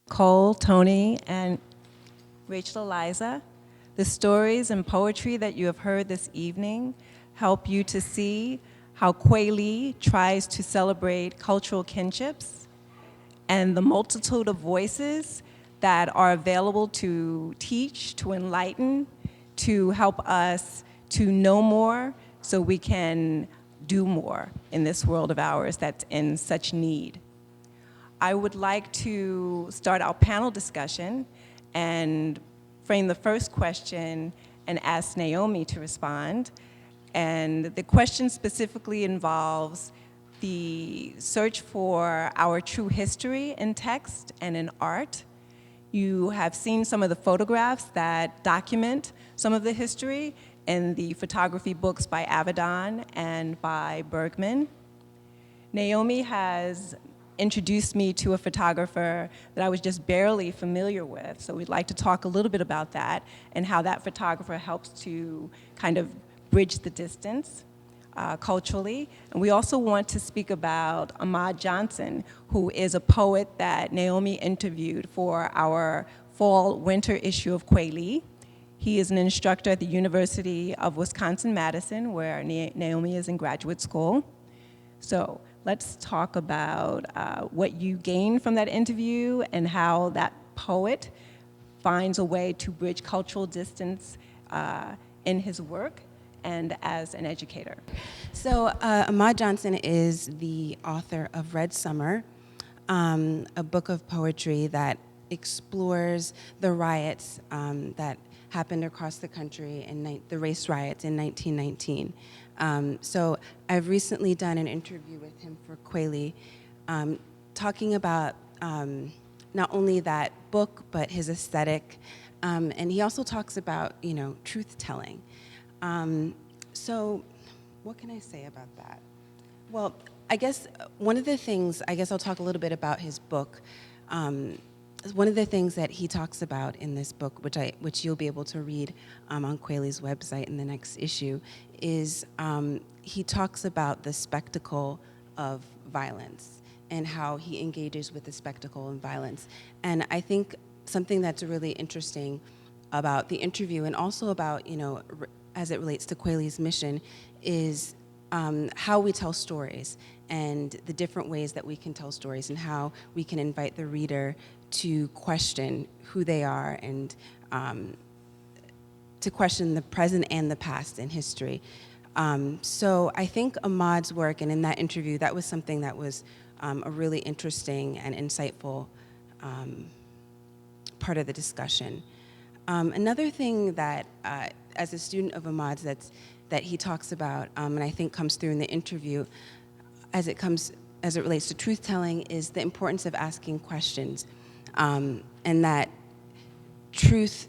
Cole, Tony, and Rachel Eliza. The stories and poetry that you have heard this evening help you to see how Kweli tries to celebrate cultural kinships and the multitude of voices that are available to teach, to enlighten, to help us to know more so we can do more in this world of ours that's in such need. I would like to start our panel discussion and frame the first question and ask Naomi to respond. And the question specifically involves the search for our true history in text and in art. You have seen some of the photographs that document some of the history in the photography books by Avedon and by Bergman. Naomi has introduced me to a photographer that I was just barely familiar with. So we'd like to talk a little bit about that and how that photographer helps to kind of bridge the distance culturally. And we also want to speak about Ahmad Johnson, who is a poet that Naomi interviewed for our fall-winter issue of Kweli. He is an instructor at the University of Wisconsin-Madison, where Naomi is in graduate school. So let's talk about what you gained from that interview and how that poet finds a way to bridge cultural distance in his work and as an educator. So Ahmad Johnson is the author of Red Summer, a book of poetry that explores the riots that happened across the country in the race riots in 1919. So I've recently done an interview with him for Kweli, talking about not only that book, but his aesthetic. And he also talks about, truth-telling. So what can I say about that? Well, I guess one of the things, I'll talk a little bit about his book. One of the things that he talks about in this book, which you'll be able to read on Kweli's website in the next issue, is he talks about the spectacle of violence and how he engages with the spectacle of violence. And I think something that's really interesting about the interview and also about, as it relates to Kweli's mission, is how we tell stories and the different ways that we can tell stories and how we can invite the reader to question who they are and to question the present and the past in history. So I think Ahmad's work, and in that interview, that was something that was a really interesting and insightful part of the discussion. Another thing that, as a student of Ahmad's, that he talks about, and I think comes through in the interview, as it relates to truth-telling, is the importance of asking questions, and that truth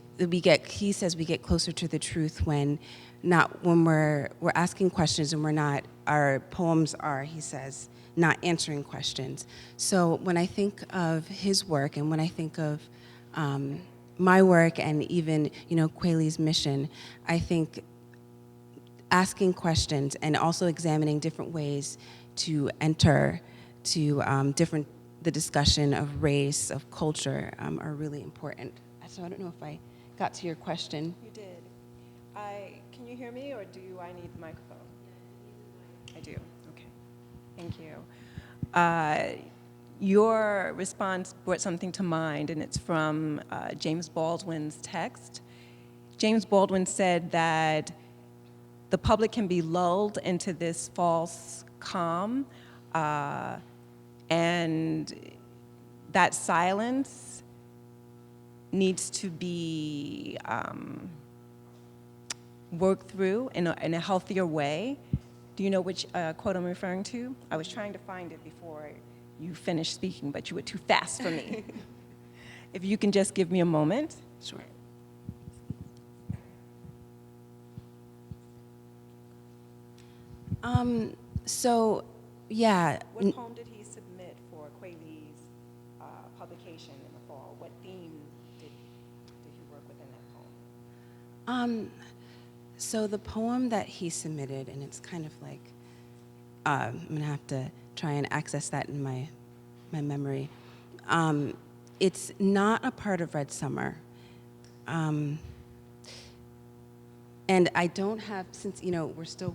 he says we get closer to the truth when we're asking questions and our poems are, he says, not answering questions. So when I think of his work and when I think of my work and even, Kweli's mission, I think asking questions and also examining different ways to enter to the discussion of race, of culture, are really important. So I don't know if I got to your question. You did. Can you hear me, or do I need the microphone? I do. Okay. Thank you. Your response brought something to mind, and it's from James Baldwin's text. James Baldwin said that the public can be lulled into this false calm, and that silence needs to be worked through in a healthier way. Do you know which quote I'm referring to? I was trying to find it before you finished speaking, but you were too fast for me. If you can just give me a moment. Sure. So, yeah. What poem did he submit for Kweli's publication in the fall? What theme did he work with in that poem? So the poem that he submitted, and it's kind of like, I'm gonna have to try and access that in my memory. it's not a part of Red Summer. And I don't have, since, we're still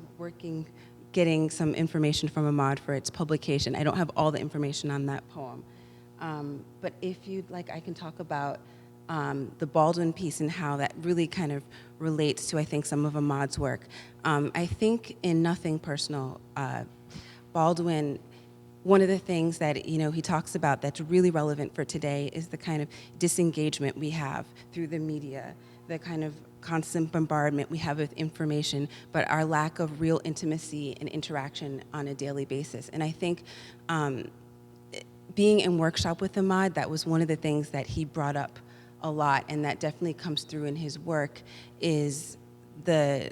getting some information from Ahmad for its publication, I don't have all the information on that poem. But if you'd like, I can talk about the Baldwin piece and how that really kind of relates to, I think, some of Ahmad's work. I think in Nothing Personal, Baldwin, one of the things that he talks about that's really relevant for today is the kind of disengagement we have through the media, the kind of constant bombardment we have with information, but our lack of real intimacy and interaction on a daily basis. And I think being in workshop with Ahmad, that was one of the things that he brought up a lot, and that definitely comes through in his work, is the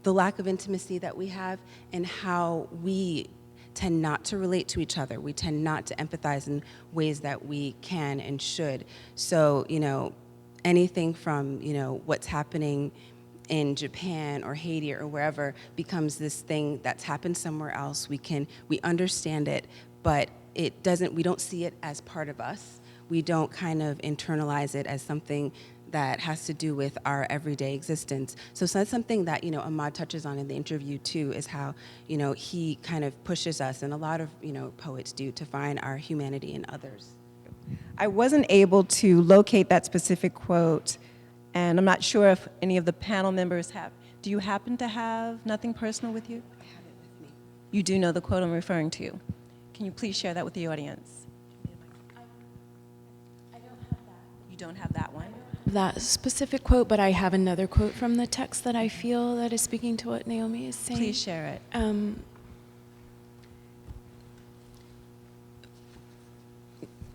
lack of intimacy that we have and how we tend not to relate to each other. We tend not to empathize in ways that we can and should. So, anything from, what's happening in Japan or Haiti or wherever becomes this thing that's happened somewhere else. We understand it, but we don't see it as part of us. We don't kind of internalize it as something that has to do with our everyday existence. So that's something that, Ahmad touches on in the interview too, is how, he kind of pushes us, and a lot of, poets do, to find our humanity in others. I wasn't able to locate that specific quote, and I'm not sure if any of the panel members have. Do you happen to have Nothing Personal with you? I have it with me. You do know the quote I'm referring to. Can you please share that with the audience? I don't have that. You don't have that one? That specific quote, but I have another quote from the text that I feel that is speaking to what Naomi is saying. Please share it.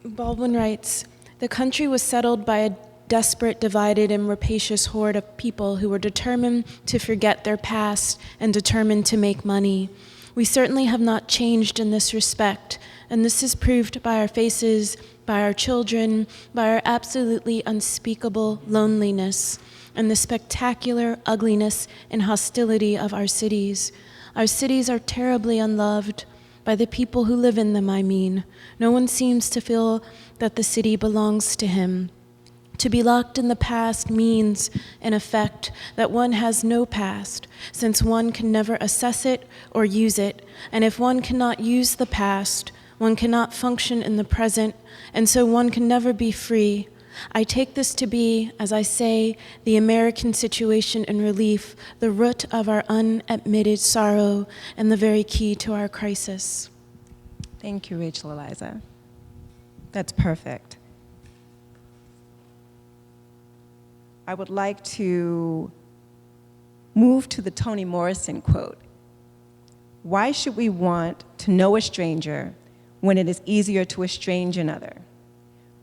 Baldwin writes, "The country was settled by a desperate, divided, and rapacious horde of people who were determined to forget their past and determined to make money. We certainly have not changed in this respect, and this is proved by our faces, by our children, by our absolutely unspeakable loneliness, and the spectacular ugliness and hostility of our cities. Our cities are terribly unloved, by the people who live in them, I mean. No one seems to feel that the city belongs to him. To be locked in the past means, in effect, that one has no past, since one can never assess it or use it, and if one cannot use the past, one cannot function in the present, and so one can never be free. I take this to be, as I say, the American situation in relief, the root of our unadmitted sorrow, and the very key to our crisis." Thank you, Rachel Eliza. That's perfect. I would like to move to the Toni Morrison quote. "Why should we want to know a stranger when it is easier to estrange another?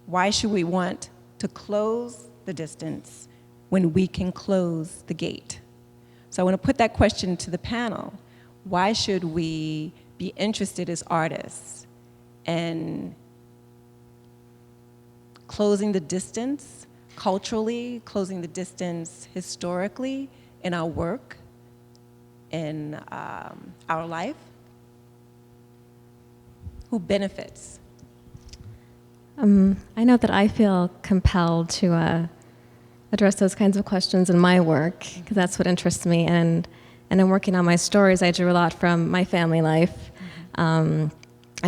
Why should we want to close the distance when we can close the gate?" So I want to put that question to the panel. Why should we be interested as artists in closing the distance culturally, closing the distance historically in our work, in our life? Who benefits? I know that I feel compelled to address those kinds of questions in my work, because that's what interests me. And in working on my stories, I drew a lot from my family life. And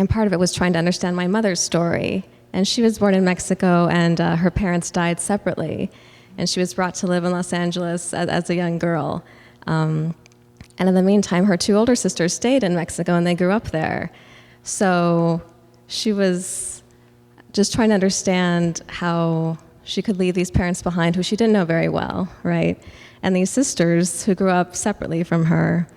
part of it was trying to understand my mother's story. And she was born in Mexico, and her parents died separately. And she was brought to live in Los Angeles as a young girl. And in the meantime, her two older sisters stayed in Mexico, and they grew up there. So she was just trying to understand how she could leave these parents behind who she didn't know very well, right? And these sisters who grew up separately from her.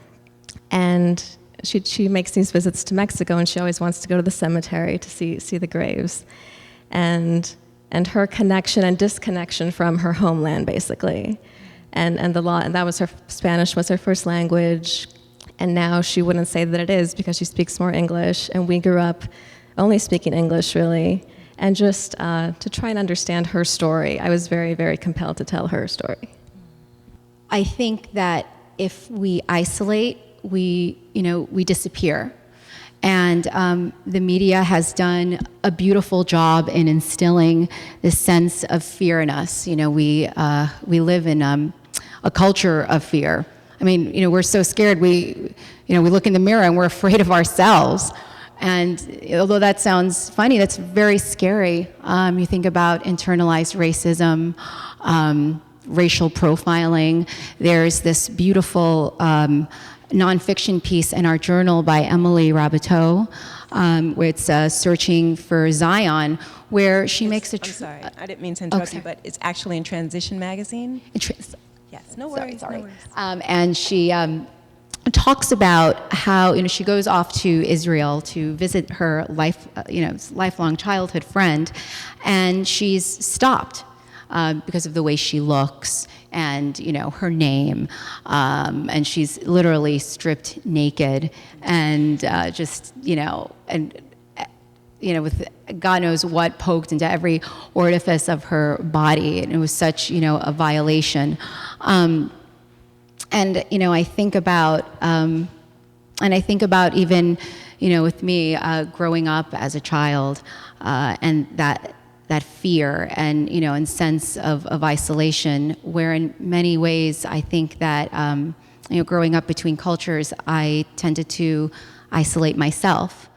And she makes these visits to Mexico, and she always wants to go to the cemetery to see the graves. And her connection and disconnection from her homeland, basically. And that was Spanish was her first language. And now she wouldn't say that it is because she speaks more English, and we grew up only speaking English, really. And just to try and understand her story, I was very, very compelled to tell her story. I think that if we isolate, we disappear. And the media has done a beautiful job in instilling this sense of fear in us. You know, we live in a culture of fear. I mean, you know, we're so scared. We look in the mirror and we're afraid of ourselves. And although that sounds funny, that's very scary. You think about internalized racism, racial profiling. There's this beautiful nonfiction piece in our journal by Emily Rabateau, where it's Searching for Zion, where she makes a... I'm sorry, I didn't mean to interrupt you, sorry. but it's actually in Transition Magazine. Yes, no worries. Sorry. No worries. And she talks about how, you know, she goes off to Israel to visit her lifelong childhood friend, and she's stopped because of the way she looks and, you know, her name, and she's literally stripped naked and with God knows what poked into every orifice of her body, and it was such, you know, a violation. And, you know, I think about even, you know, with me growing up as a child, and that fear and, you know, and sense of isolation, where in many ways I think that, you know, growing up between cultures, I tended to isolate myself.